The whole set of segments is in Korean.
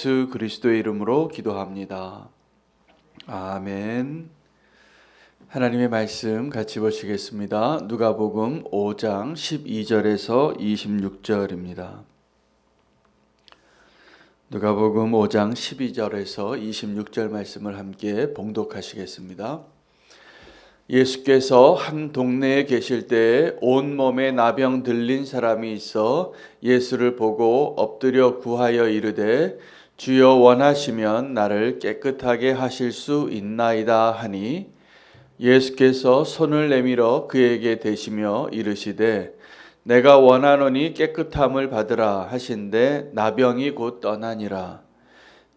예수 그리스도의 이름으로 기도합니다. 아멘. 하나님의 말씀 같이 보시겠습니다. 누가복음 5장 12절에서 26절입니다. 누가복음 5장 12절에서 26절 말씀을 함께 봉독하시겠습니다. 예수께서 한 동네에 계실 때에 온몸에 나병 들린 사람이 있어 예수를 보고 엎드려 구하여 이르되 주여 원하시면 나를 깨끗하게 하실 수 있나이다 하니 예수께서 손을 내밀어 그에게 대시며 이르시되 내가 원하노니 깨끗함을 받으라 하신대 나병이 곧 떠나니라.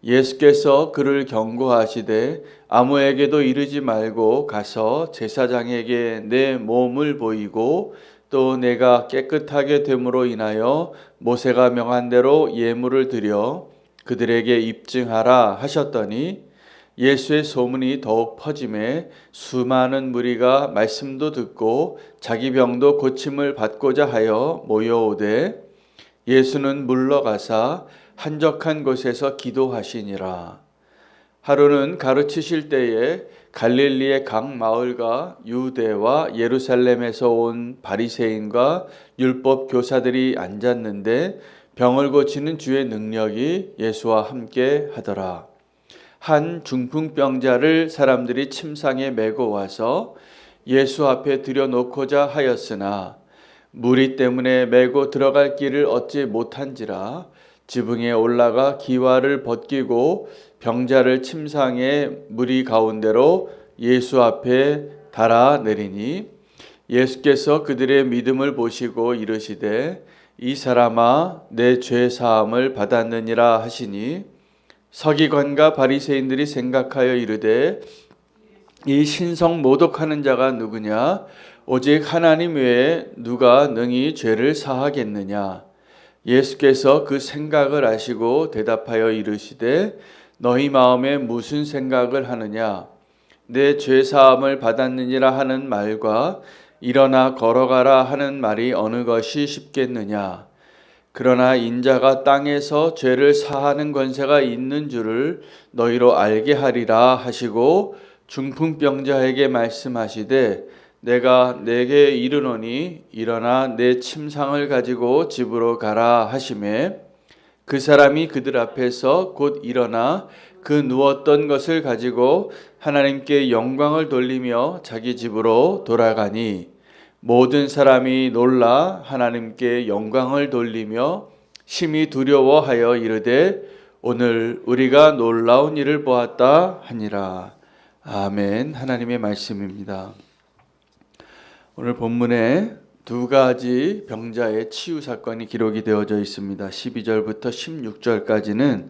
예수께서 그를 경고하시되 아무에게도 이르지 말고 가서 제사장에게 내 몸을 보이고 또 내가 깨끗하게 됨으로 인하여 모세가 명한 대로 예물을 드려 그들에게 입증하라 하셨더니 예수의 소문이 더욱 퍼짐에 수많은 무리가 말씀도 듣고 자기 병도 고침을 받고자 하여 모여오되 예수는 물러가사 한적한 곳에서 기도하시니라. 하루는 가르치실 때에 갈릴리의 각 마을과 유대와 예루살렘에서 온 바리새인과 율법 교사들이 앉았는데 병을 고치는 주의 능력이 예수와 함께 하더라. 한 중풍병자를 사람들이 침상에 메고 와서 예수 앞에 들여놓고자 하였으나 무리 때문에 메고 들어갈 길을 얻지 못한지라 지붕에 올라가 기와를 벗기고 병자를 침상의 무리 가운데로 예수 앞에 달아 내리니 예수께서 그들의 믿음을 보시고 이르시되 이 사람아 내 죄 사함을 받았느니라 하시니 서기관과 바리새인들이 생각하여 이르되 이 신성 모독하는 자가 누구냐 오직 하나님 외에 누가 능히 죄를 사하겠느냐. 예수께서 그 생각을 아시고 대답하여 이르시되 너희 마음에 무슨 생각을 하느냐 내 죄 사함을 받았느니라 하는 말과 일어나 걸어가라 하는 말이 어느 것이 쉽겠느냐. 그러나 인자가 땅에서 죄를 사하는 권세가 있는 줄을 너희로 알게 하리라 하시고 중풍병자에게 말씀하시되 내가 내게 이르노니 일어나 내 침상을 가지고 집으로 가라 하시매 그 사람이 그들 앞에서 곧 일어나 그 누웠던 것을 가지고 하나님께 영광을 돌리며 자기 집으로 돌아가니 모든 사람이 놀라 하나님께 영광을 돌리며 심히 두려워하여 이르되 오늘 우리가 놀라운 일을 보았다 하니라. 아멘. 하나님의 말씀입니다. 오늘 본문에 두 가지 병자의 치유 사건이 기록이 되어져 있습니다. 12절부터 16절까지는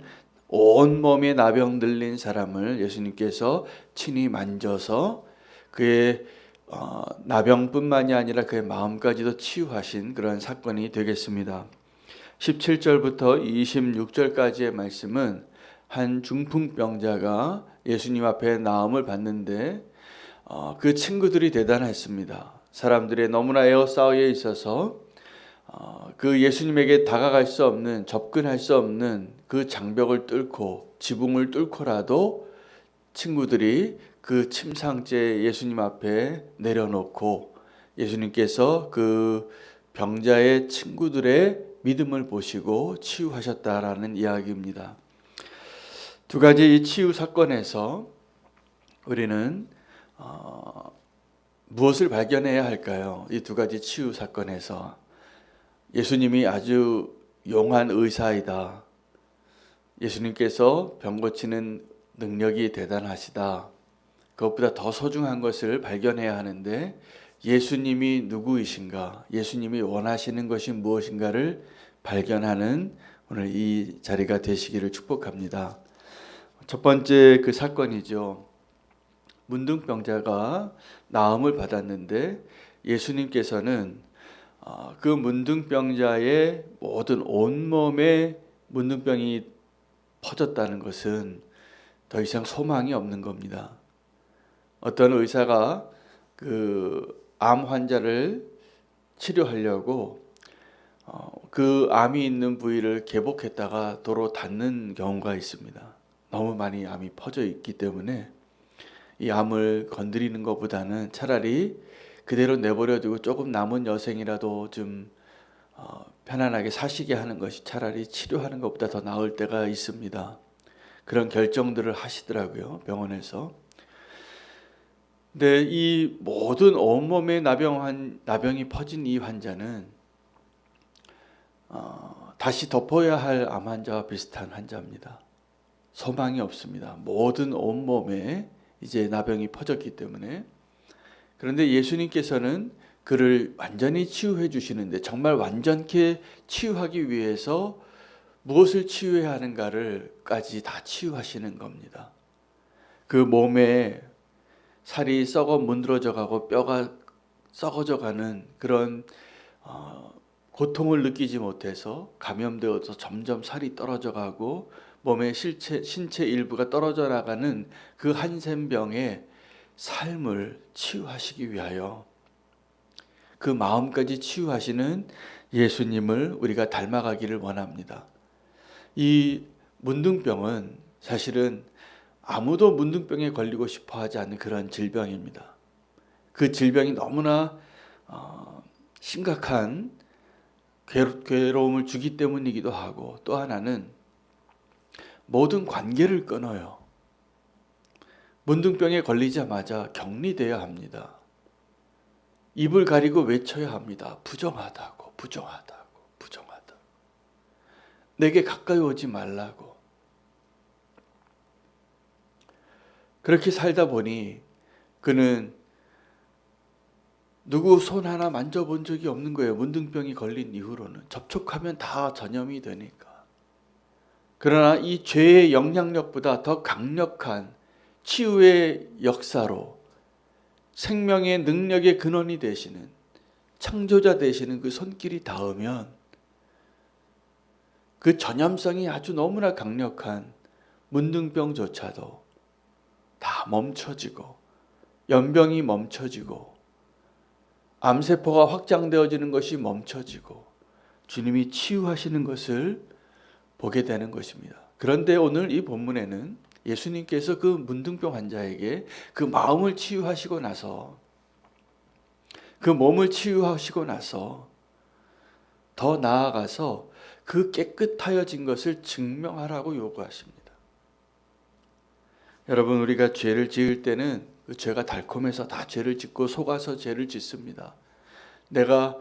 온몸에 나병 들린 사람을 예수님께서 친히 만져서 그의 나병뿐만이 아니라 그의 마음까지도 치유하신 그런 사건이 되겠습니다. 17절부터 26절까지의 말씀은 한 중풍병자가 예수님 앞에 나음을 받는데 그 친구들이 대단했습니다. 사람들의 너무나 에워싸여 있어서 그 예수님에게 다가갈 수 없는, 접근할 수 없는 그 장벽을 뚫고 지붕을 뚫고라도 친구들이 그 침상째 예수님 앞에 내려놓고 예수님께서 그 병자의 친구들의 믿음을 보시고 치유하셨다라는 이야기입니다. 두 가지 이 치유 사건에서 우리는 무엇을 발견해야 할까요? 이 두 가지 치유 사건에서 예수님이 아주 용한 의사이다. 예수님께서 병 고치는 능력이 대단하시다. 그것보다 더 소중한 것을 발견해야 하는데 예수님이 누구이신가? 예수님이 원하시는 것이 무엇인가를 발견하는 오늘 이 자리가 되시기를 축복합니다. 첫 번째 그 사건이죠. 문둥병자가 나음을 받았는데 예수님께서는 그 문둥병자의 모든 온몸에 문둥병이 퍼졌다는 것은 더 이상 소망이 없는 겁니다. 어떤 의사가 그 암 환자를 치료하려고 그 암이 있는 부위를 개복했다가 도로 닫는 경우가 있습니다. 너무 많이 암이 퍼져 있기 때문에 이 암을 건드리는 것보다는 차라리 그대로 내버려두고 조금 남은 여생이라도 좀 편안하게 사시게 하는 것이 차라리 치료하는 것보다 더 나을 때가 있습니다. 그런 결정들을 하시더라고요, 병원에서. 근데 이 모든 온몸에 나병이 퍼진 이 환자는 다시 덮어야 할 암 환자와 비슷한 환자입니다. 소망이 없습니다. 모든 온몸에 이제 나병이 퍼졌기 때문에. 그런데 예수님께서는 그를 완전히 치유해 주시는데, 정말 완전케 치유하기 위해서 무엇을 치유해야 하는가를까지 다 치유하시는 겁니다. 그 몸에 살이 썩어 문드러져 가고 뼈가 썩어져 가는 그런 고통을 느끼지 못해서 감염되어서 점점 살이 떨어져 가고 몸의 신체 일부가 떨어져 나가는 그 한센병의 삶을 치유하시기 위하여 그 마음까지 치유하시는 예수님을 우리가 닮아가기를 원합니다. 이 문둥병은 사실은 아무도 문둥병에 걸리고 싶어 하지 않는 그런 질병입니다. 그 질병이 너무나 심각한 괴로움을 주기 때문이기도 하고, 또 하나는 모든 관계를 끊어요. 문둥병에 걸리자마자 격리되어야 합니다. 입을 가리고 외쳐야 합니다. 부정하다고, 부정하다고, 부정하다고. 내게 가까이 오지 말라고. 그렇게 살다 보니 그는 누구 손 하나 만져본 적이 없는 거예요. 문둥병이 걸린 이후로는. 접촉하면 다 전염이 되니까. 그러나 이 죄의 영향력보다 더 강력한 치유의 역사로 생명의 능력의 근원이 되시는, 창조자 되시는 그 손길이 닿으면 그 전염성이 아주 너무나 강력한 문둥병조차도 다 멈춰지고, 연병이 멈춰지고, 암세포가 확장되어지는 것이 멈춰지고, 주님이 치유하시는 것을 보게 되는 것입니다. 그런데 오늘 이 본문에는 예수님께서 그 문둥병 환자에게 그 마음을 치유하시고 나서, 그 몸을 치유하시고 나서 더 나아가서 그 깨끗하여진 것을 증명하라고 요구하십니다. 여러분, 우리가 죄를 지을 때는 그 죄가 달콤해서 다 죄를 짓고 속아서 죄를 짓습니다. 내가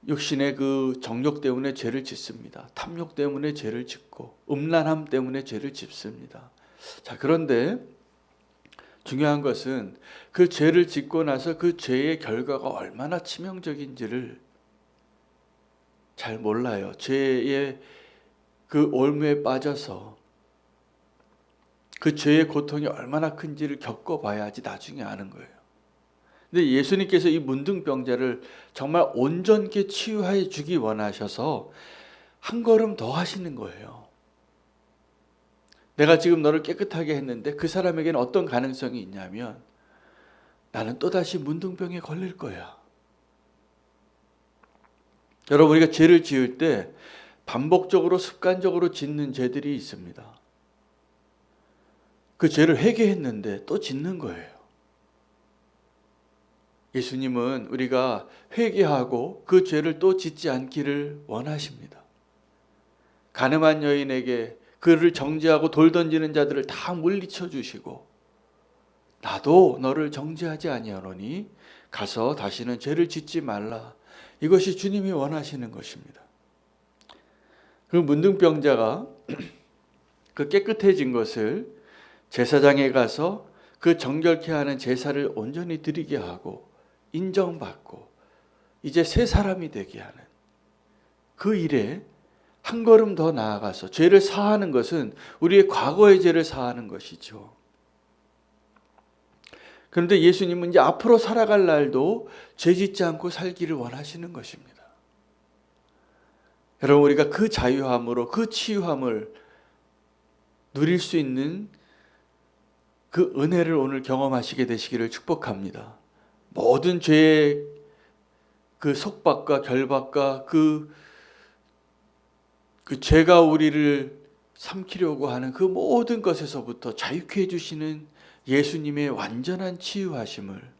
육신의 그 정욕 때문에 죄를 짓습니다. 탐욕 때문에 죄를 짓고, 음란함 때문에 죄를 짓습니다. 자, 그런데 중요한 것은 그 죄를 짓고 나서 그 죄의 결과가 얼마나 치명적인지를 잘 몰라요. 죄의 그 올무에 빠져서 그 죄의 고통이 얼마나 큰지를 겪어봐야지 나중에 아는 거예요. 근데 예수님께서 이 문둥병자를 정말 온전케 치유해 주기 원하셔서 한 걸음 더 하시는 거예요. 내가 지금 너를 깨끗하게 했는데 그 사람에게는 어떤 가능성이 있냐면, 나는 또다시 문둥병에 걸릴 거야. 여러분, 우리가 죄를 지을 때 반복적으로 습관적으로 짓는 죄들이 있습니다. 그 죄를 회개했는데 또 짓는 거예요. 예수님은 우리가 회개하고 그 죄를 또 짓지 않기를 원하십니다. 가늠한 여인에게 그를 정죄하고 돌 던지는 자들을 다 물리쳐 주시고, 나도 너를 정죄하지 아니하노니 가서 다시는 죄를 짓지 말라. 이것이 주님이 원하시는 것입니다. 그 문둥병자가 그 깨끗해진 것을 제사장에 가서 그 정결케 하는 제사를 온전히 드리게 하고 인정받고 이제 새 사람이 되게 하는 그 일에 한 걸음 더 나아가서, 죄를 사하는 것은 우리의 과거의 죄를 사하는 것이죠. 그런데 예수님은 이제 앞으로 살아갈 날도 죄 짓지 않고 살기를 원하시는 것입니다. 여러분, 우리가 그 자유함으로 그 치유함을 누릴 수 있는 그 은혜를 오늘 경험하시게 되시기를 축복합니다. 모든 죄의 그 속박과 결박과 그 그 죄가 우리를 삼키려고 하는 그 모든 것에서부터 자유케 해주시는 예수님의 완전한 치유하심을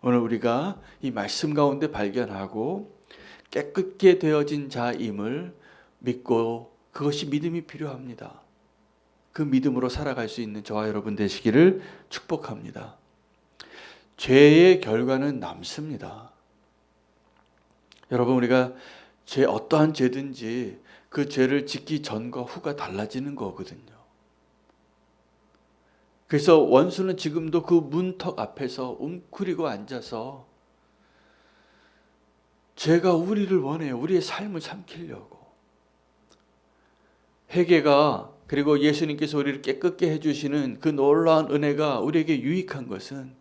오늘 우리가 이 말씀 가운데 발견하고 깨끗게 되어진 자임을 믿고, 그것이 믿음이 필요합니다. 그 믿음으로 살아갈 수 있는 저와 여러분 되시기를 축복합니다. 죄의 결과는 남습니다. 여러분, 우리가 어떠한 죄든지 그 죄를 짓기 전과 후가 달라지는 거거든요. 그래서 원수는 지금도 그 문턱 앞에서 웅크리고 앉아서 죄가 우리를 원해요. 우리의 삶을 삼키려고. 회개가, 그리고 예수님께서 우리를 깨끗게 해주시는 그 놀라운 은혜가 우리에게 유익한 것은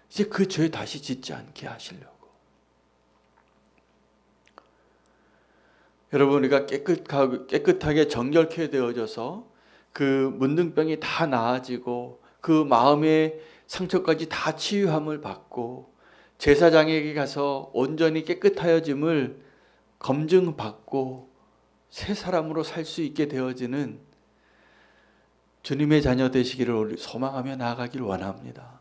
이제 그 죄 다시 짓지 않게 하시려고. 여러분, 우리가 깨끗하게 정결케 되어져서 그 문둥병이 다 나아지고 그 마음의 상처까지 다 치유함을 받고 제사장에게 가서 온전히 깨끗하여짐을 검증받고 새 사람으로 살 수 있게 되어지는 주님의 자녀 되시기를 소망하며 나아가기를 원합니다.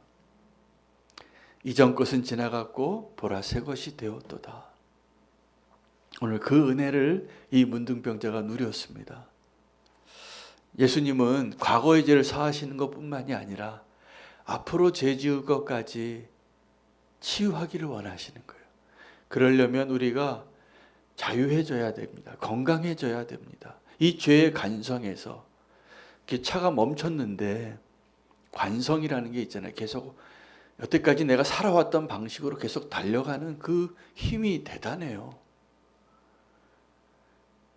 이전 것은 지나갔고 보라 새 것이 되었도다. 오늘 그 은혜를 이 문둥병자가 누렸습니다. 예수님은 과거의 죄를 사하시는 것뿐만이 아니라 앞으로 죄 지을 것까지 치유하기를 원하시는 거예요. 그러려면 우리가 자유해져야 됩니다. 건강해져야 됩니다. 이 죄의 관성에서 차가 멈췄는데 관성이라는 게 있잖아요. 계속 여태까지 내가 살아왔던 방식으로 계속 달려가는 그 힘이 대단해요.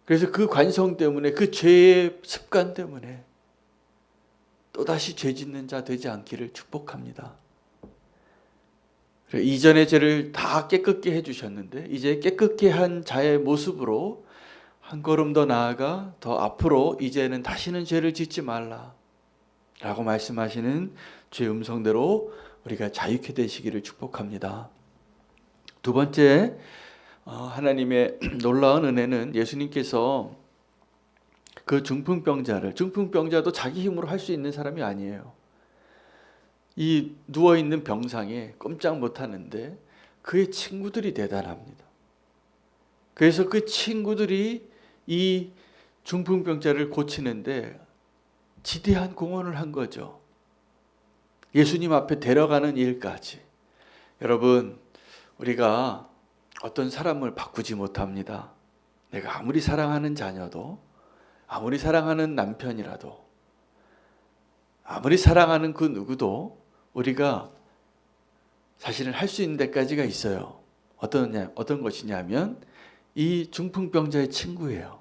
그래서 그 관성 때문에, 그 죄의 습관 때문에 또다시 죄 짓는 자 되지 않기를 축복합니다. 이전의 죄를 다 깨끗게 해주셨는데 이제 깨끗게 한 자의 모습으로 한 걸음 더 나아가 더 앞으로 이제는 다시는 죄를 짓지 말라 라고 말씀하시는 주의 음성대로 우리가 자유케 되시기를 축복합니다. 두 번째, 하나님의 놀라운 은혜는 예수님께서 그 중풍병자도 자기 힘으로 할 수 있는 사람이 아니에요. 이 누워있는 병상에 꼼짝 못하는데 그의 친구들이 대단합니다. 그래서 그 친구들이 이 중풍병자를 고치는데 지대한 공헌을 한 거죠. 예수님 앞에 데려가는 일까지. 여러분, 우리가 어떤 사람을 바꾸지 못합니다. 내가 아무리 사랑하는 자녀도, 아무리 사랑하는 남편이라도, 아무리 사랑하는 그 누구도 우리가 사실은 할 수 있는 데까지가 있어요. 어떤 것이냐면 이 중풍병자의 친구예요.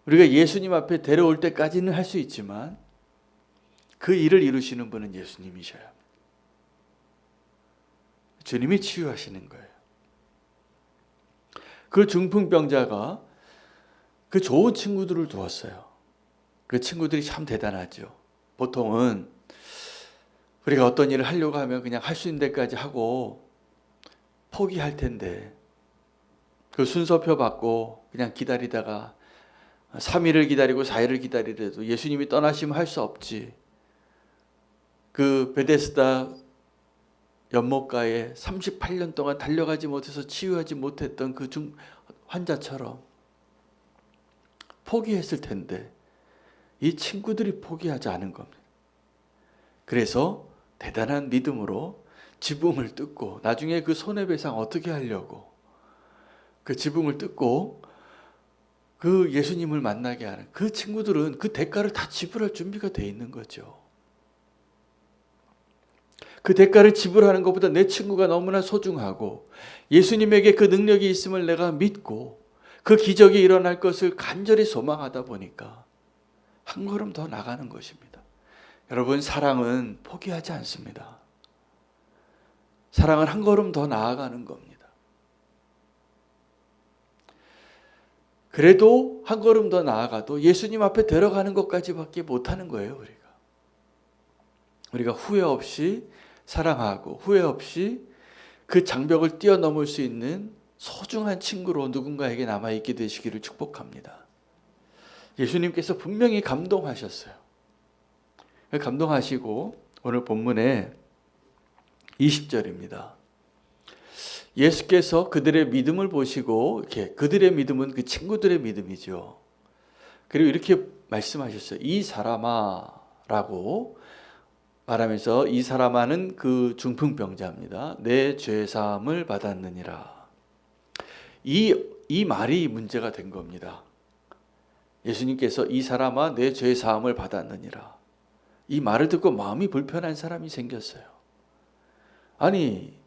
우리가 예수님 앞에 데려올 때까지는 할 수 있지만 그 일을 이루시는 분은 예수님이셔요. 주님이 치유하시는 거예요. 그 중풍병자가 그 좋은 친구들을 두었어요. 그 친구들이 참 대단하죠. 보통은 우리가 어떤 일을 하려고 하면 그냥 할 수 있는 데까지 하고 포기할 텐데 그 순서표 받고 그냥 기다리다가 3일을 기다리고 4일을 기다리더라도 예수님이 떠나시면 할 수 없지. 그 베데스다 연못가에 38년 동안 달려가지 못해서 치유하지 못했던 그 환자처럼 포기했을 텐데 이 친구들이 포기하지 않은 겁니다. 그래서 대단한 믿음으로 지붕을 뜯고, 나중에 그 손해배상 어떻게 하려고 그 지붕을 뜯고 그 예수님을 만나게 하는 그 친구들은 그 대가를 다 지불할 준비가 돼 있는 거죠. 그 대가를 지불하는 것보다 내 친구가 너무나 소중하고 예수님에게 그 능력이 있음을 내가 믿고 그 기적이 일어날 것을 간절히 소망하다 보니까 한 걸음 더 나가는 것입니다. 여러분, 사랑은 포기하지 않습니다. 사랑은 한 걸음 더 나아가는 겁니다. 그래도 한 걸음 더 나아가도 예수님 앞에 데려가는 것까지밖에 못하는 거예요. 우리가 후회 없이 사랑하고 후회 없이 그 장벽을 뛰어넘을 수 있는 소중한 친구로 누군가에게 남아있게 되시기를 축복합니다. 예수님께서 분명히 감동하셨어요. 감동하시고 오늘 본문에 20절입니다. 예수께서 그들의 믿음을 보시고 이렇게 그들의 믿음은 그 친구들의 믿음이죠. 그리고 이렇게 말씀하셨어요. 이 사람아 라고 말하면서 이 사람아는 그 중풍병자입니다. 내 죄사함을 받았느니라. 이 말이 문제가 된 겁니다. 예수님께서 이 사람아 내 죄사함을 받았느니라. 이 말을 듣고 마음이 불편한 사람이 생겼어요. 아니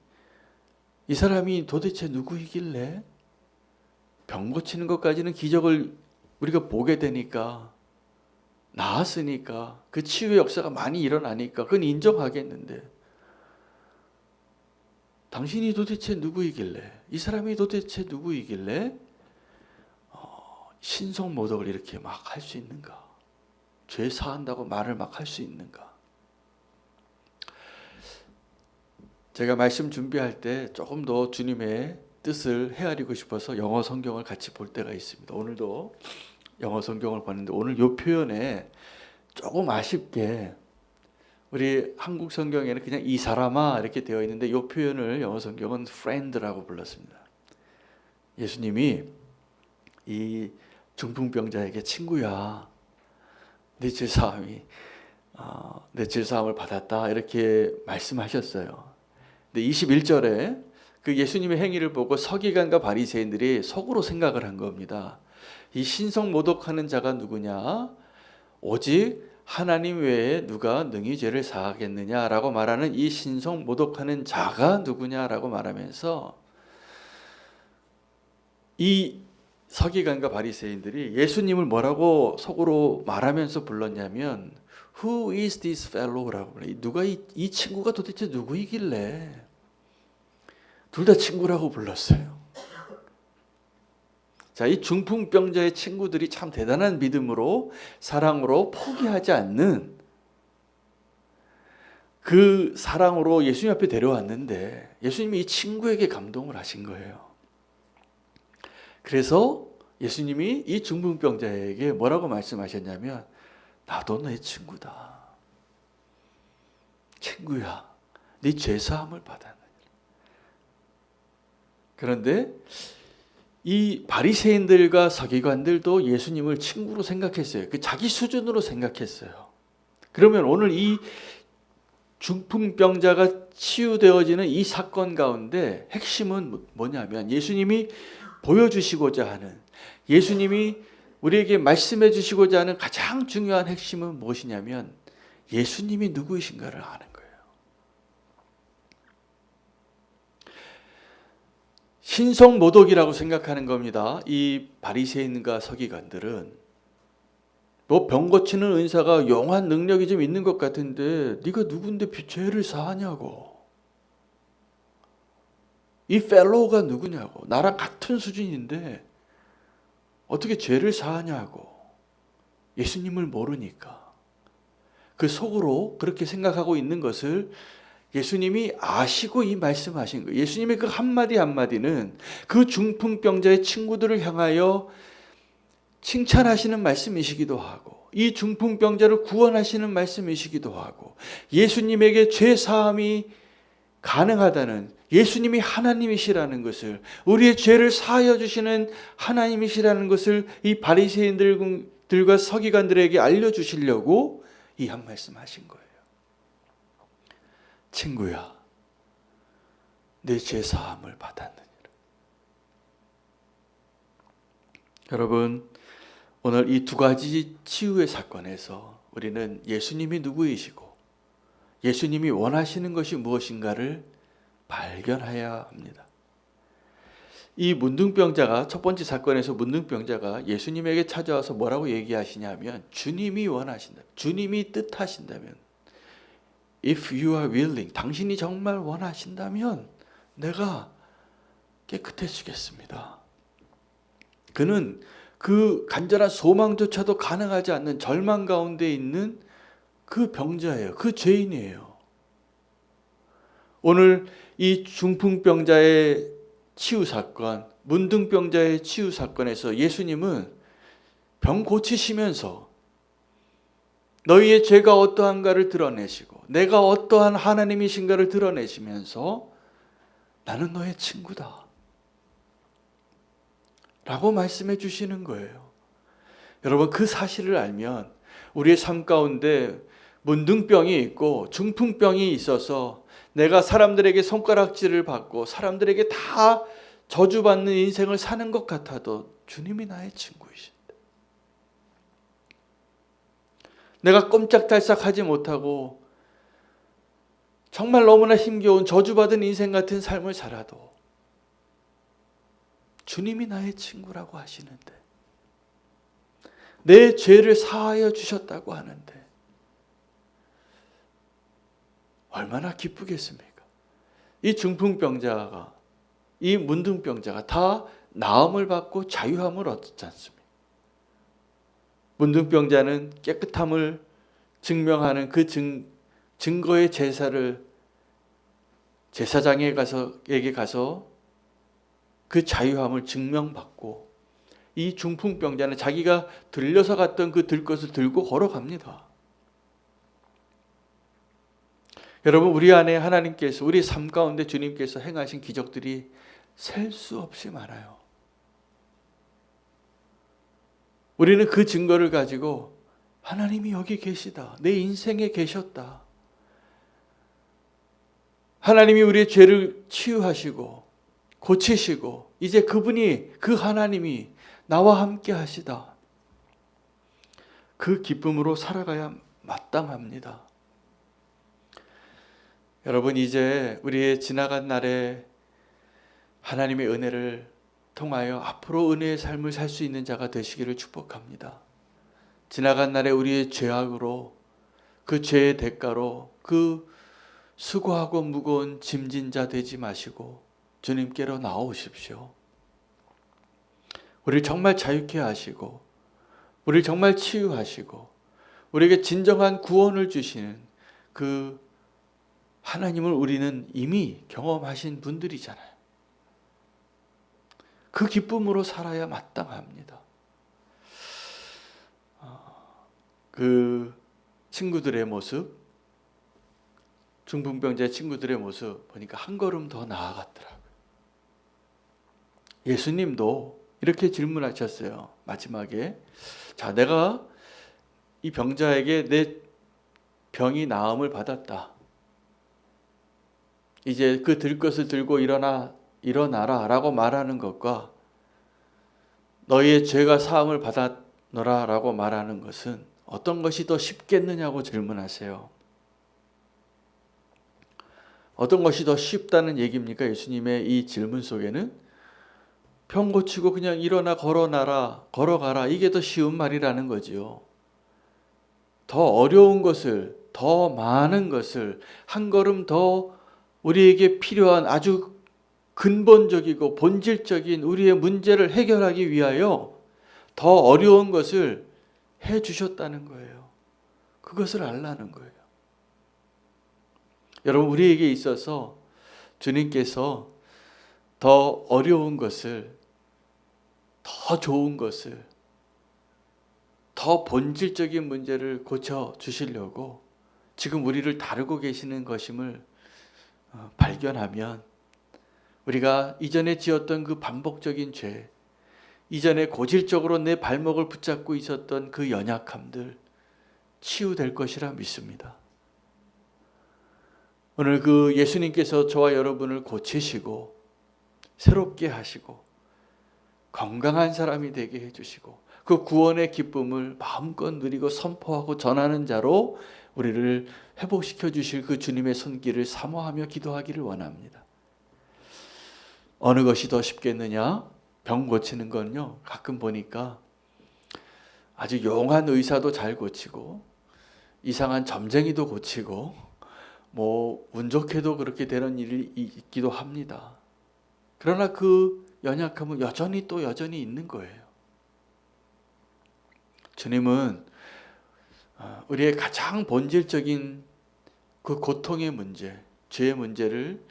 이 사람이 도대체 누구이길래 병 고치는 것까지는 기적을 우리가 보게 되니까 나았으니까 그 치유의 역사가 많이 일어나니까 그건 인정하겠는데 당신이 도대체 누구이길래 이 사람이 도대체 누구이길래 신성모독을 이렇게 막 할 수 있는가? 죄 사한다고 말을 막 할 수 있는가? 제가 말씀 준비할 때 조금 더 주님의 뜻을 헤아리고 싶어서 영어 성경을 같이 볼 때가 있습니다. 오늘도 영어 성경을 봤는데 오늘 이 표현에 조금 아쉽게 우리 한국 성경에는 그냥 이 사람아 이렇게 되어 있는데 이 표현을 영어 성경은 friend라고 불렀습니다. 예수님이 이 중풍병자에게 친구야, 내 죄사함을 받았다 이렇게 말씀하셨어요. 근데 21절에 그 예수님의 행위를 보고 서기관과 바리새인들이 속으로 생각을 한 겁니다. 이 신성모독하는 자가 누구냐? 오직 하나님 외에 누가 능히 죄를 사하겠느냐라고 말하는 이 신성모독하는 자가 누구냐라고 말하면서 이 서기관과 바리새인들이 예수님을 뭐라고 속으로 말하면서 불렀냐면 Who is this fellow라고 불러요. 누가 이 친구가 도대체 누구이길래 둘 다 친구라고 불렀어요. 자, 이 중풍병자의 친구들이 참 대단한 믿음으로 사랑으로 포기하지 않는 그 사랑으로 예수님 앞에 데려왔는데 예수님이 이 친구에게 감동을 하신 거예요. 그래서 예수님이 이 중풍병자에게 뭐라고 말씀하셨냐면 나도 내 친구다. 친구야, 네 죄사함을 받았느니라. 그런데 이 바리새인들과 서기관들도 예수님을 친구로 생각했어요. 그 자기 수준으로 생각했어요. 그러면 오늘 이 중풍병자가 치유되어지는 이 사건 가운데 핵심은 뭐냐면 예수님이 보여주시고자 하는, 예수님이 우리에게 말씀해 주시고자 하는 가장 중요한 핵심은 무엇이냐면 예수님이 누구이신가를 아는 거예요. 신성모독이라고 생각하는 겁니다. 이 바리새인과 서기관들은 뭐 병 고치는 은사가 영한 능력이 좀 있는 것 같은데 네가 누군데 죄를 사하냐고. 이 펠로우가 누구냐고. 나랑 같은 수준인데 어떻게 죄를 사하냐고. 예수님을 모르니까. 그 속으로 그렇게 생각하고 있는 것을 예수님이 아시고 이 말씀하신 거예요. 예수님의 그 한마디 한마디는 그 중풍병자의 친구들을 향하여 칭찬하시는 말씀이시기도 하고 이 중풍병자를 구원하시는 말씀이시기도 하고 예수님에게 죄사함이 가능하다는, 예수님이 하나님이시라는 것을, 우리의 죄를 사하여 주시는 하나님이시라는 것을 이 바리새인들과 서기관들에게 알려주시려고 이 한 말씀 하신 거예요. 친구야, 내 죄사함을 받았느니라. 여러분, 오늘 이 두 가지 치유의 사건에서 우리는 예수님이 누구이시고 예수님이 원하시는 것이 무엇인가를 발견해야 합니다. 이 문둥병자가, 첫 번째 사건에서 문둥병자가 예수님에게 찾아와서 뭐라고 얘기하시냐면 주님이 원하신다, 주님이 뜻하신다면, If you are willing, 당신이 정말 원하신다면 내가 깨끗해지겠습니다. 그는 그 간절한 소망조차도 가능하지 않는 절망 가운데 있는 그 병자예요. 그 죄인이에요. 오늘 이 중풍병자의 치유 사건, 문둥병자의 치유 사건에서 예수님은 병 고치시면서 너희의 죄가 어떠한가를 드러내시고 내가 어떠한 하나님이신가를 드러내시면서 나는 너의 친구다 라고 말씀해 주시는 거예요. 여러분, 그 사실을 알면 우리의 삶 가운데 문둥병이 있고 중풍병이 있어서 내가 사람들에게 손가락질을 받고 사람들에게 다 저주받는 인생을 사는 것 같아도 주님이 나의 친구이신다. 내가 꼼짝달싹하지 못하고 정말 너무나 힘겨운 저주받은 인생 같은 삶을 살아도 주님이 나의 친구라고 하시는데, 내 죄를 사하여 주셨다고 하는데 얼마나 기쁘겠습니까? 이 중풍병자가, 이 문둥병자가 다 나음을 받고 자유함을 얻지 않습니까? 문둥병자는 깨끗함을 증명하는 그 증거의 제사를 제사장에게 가서 그 자유함을 증명받고, 이 중풍병자는 자기가 들려서 갔던 그 들것을 들고 걸어갑니다. 여러분, 우리 안에 하나님께서, 우리 삶 가운데 주님께서 행하신 기적들이 셀 수 없이 많아요. 우리는 그 증거를 가지고 하나님이 여기 계시다, 내 인생에 계셨다, 하나님이 우리의 죄를 치유하시고 고치시고 이제 그분이, 그 하나님이 나와 함께 하시다, 그 기쁨으로 살아가야 마땅합니다. 여러분, 이제 우리의 지나간 날에 하나님의 은혜를 통하여 앞으로 은혜의 삶을 살 수 있는 자가 되시기를 축복합니다. 지나간 날에 우리의 죄악으로, 그 죄의 대가로 그 수고하고 무거운 짐진 자 되지 마시고 주님께로 나오십시오. 우리를 정말 자유케 하시고 우리를 정말 치유하시고 우리에게 진정한 구원을 주시는 그 하나님을 우리는 이미 경험하신 분들이잖아요. 그 기쁨으로 살아야 마땅합니다. 그 친구들의 모습, 중풍병자의 친구들의 모습 보니까 한 걸음 더 나아갔더라고요. 예수님도 이렇게 질문하셨어요. 마지막에, 자, 내가 이 병자에게 내 병이 나음을 받았다, 이제 그 들 것을 들고 일어나라 라고 말하는 것과 너희의 죄가 사함을 받았노라 라고 말하는 것은 어떤 것이 더 쉽겠느냐고 질문하세요. 어떤 것이 더 쉽다는 얘기입니까? 예수님의 이 질문 속에는 병 고치고 그냥 일어나 걸어가라, 이게 더 쉬운 말이라는 거지요. 더 어려운 것을, 더 많은 것을, 한 걸음 더 우리에게 필요한 아주 근본적이고 본질적인 우리의 문제를 해결하기 위하여 더 어려운 것을 해 주셨다는 거예요. 그것을 알라는 거예요. 여러분, 우리에게 있어서 주님께서 더 어려운 것을, 더 좋은 것을, 더 본질적인 문제를 고쳐 주시려고 지금 우리를 다루고 계시는 것임을 발견하면, 우리가 이전에 지었던 그 반복적인 죄, 이전에 고질적으로 내 발목을 붙잡고 있었던 그 연약함들 치유될 것이라 믿습니다. 오늘 그 예수님께서 저와 여러분을 고치시고 새롭게 하시고 건강한 사람이 되게 해주시고 그 구원의 기쁨을 마음껏 누리고 선포하고 전하는 자로 우리를 회복시켜 주실 그 주님의 손길을 사모하며 기도하기를 원합니다. 어느 것이 더 쉽겠느냐? 병 고치는 건요, 가끔 보니까 아주 용한 의사도 잘 고치고 이상한 점쟁이도 고치고 운 좋게도 그렇게 되는 일이 있기도 합니다. 그러나 그 연약함은 여전히 있는 거예요. 주님은 우리의 가장 본질적인 그 고통의 문제, 죄의 문제를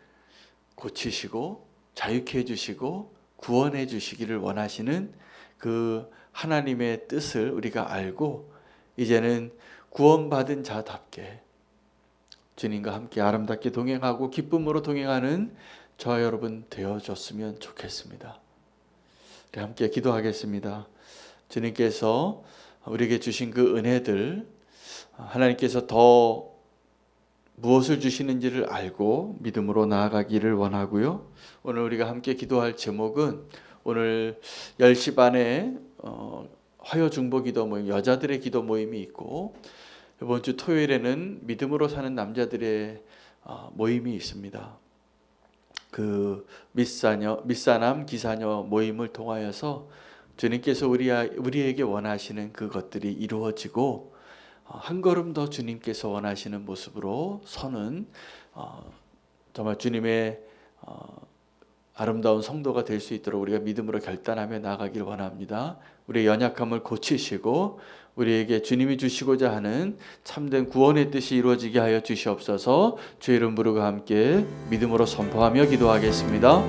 고치시고 자유케 해주시고 구원해 주시기를 원하시는 그 하나님의 뜻을 우리가 알고 이제는 구원받은 자답게 주님과 함께 아름답게 동행하고 기쁨으로 동행하는 저와 여러분 되어줬으면 좋겠습니다. 우리 함께 기도하겠습니다. 주님께서 우리에게 주신 그 은혜들, 하나님께서 더 무엇을 주시는지를 알고 믿음으로 나아가기를 원하고요. 오늘 우리가 함께 기도할 제목은 오늘 10시 반에 화요 중보 기도 모임, 여자들의 기도 모임이 있고 이번 주 토요일에는 믿음으로 사는 남자들의 모임이 있습니다. 그 밑사남 기사녀 모임을 통하여서 주님께서 우리에게 원하시는 그것들이 이루어지고 한 걸음 더 주님께서 원하시는 모습으로 서는 정말 주님의 아름다운 성도가 될 수 있도록 우리가 믿음으로 결단하며 나아가길 원합니다. 우리의 연약함을 고치시고 우리에게 주님이 주시고자 하는 참된 구원의 뜻이 이루어지게 하여 주시옵소서. 주의 이름 부르고 함께 믿음으로 선포하며 기도하겠습니다.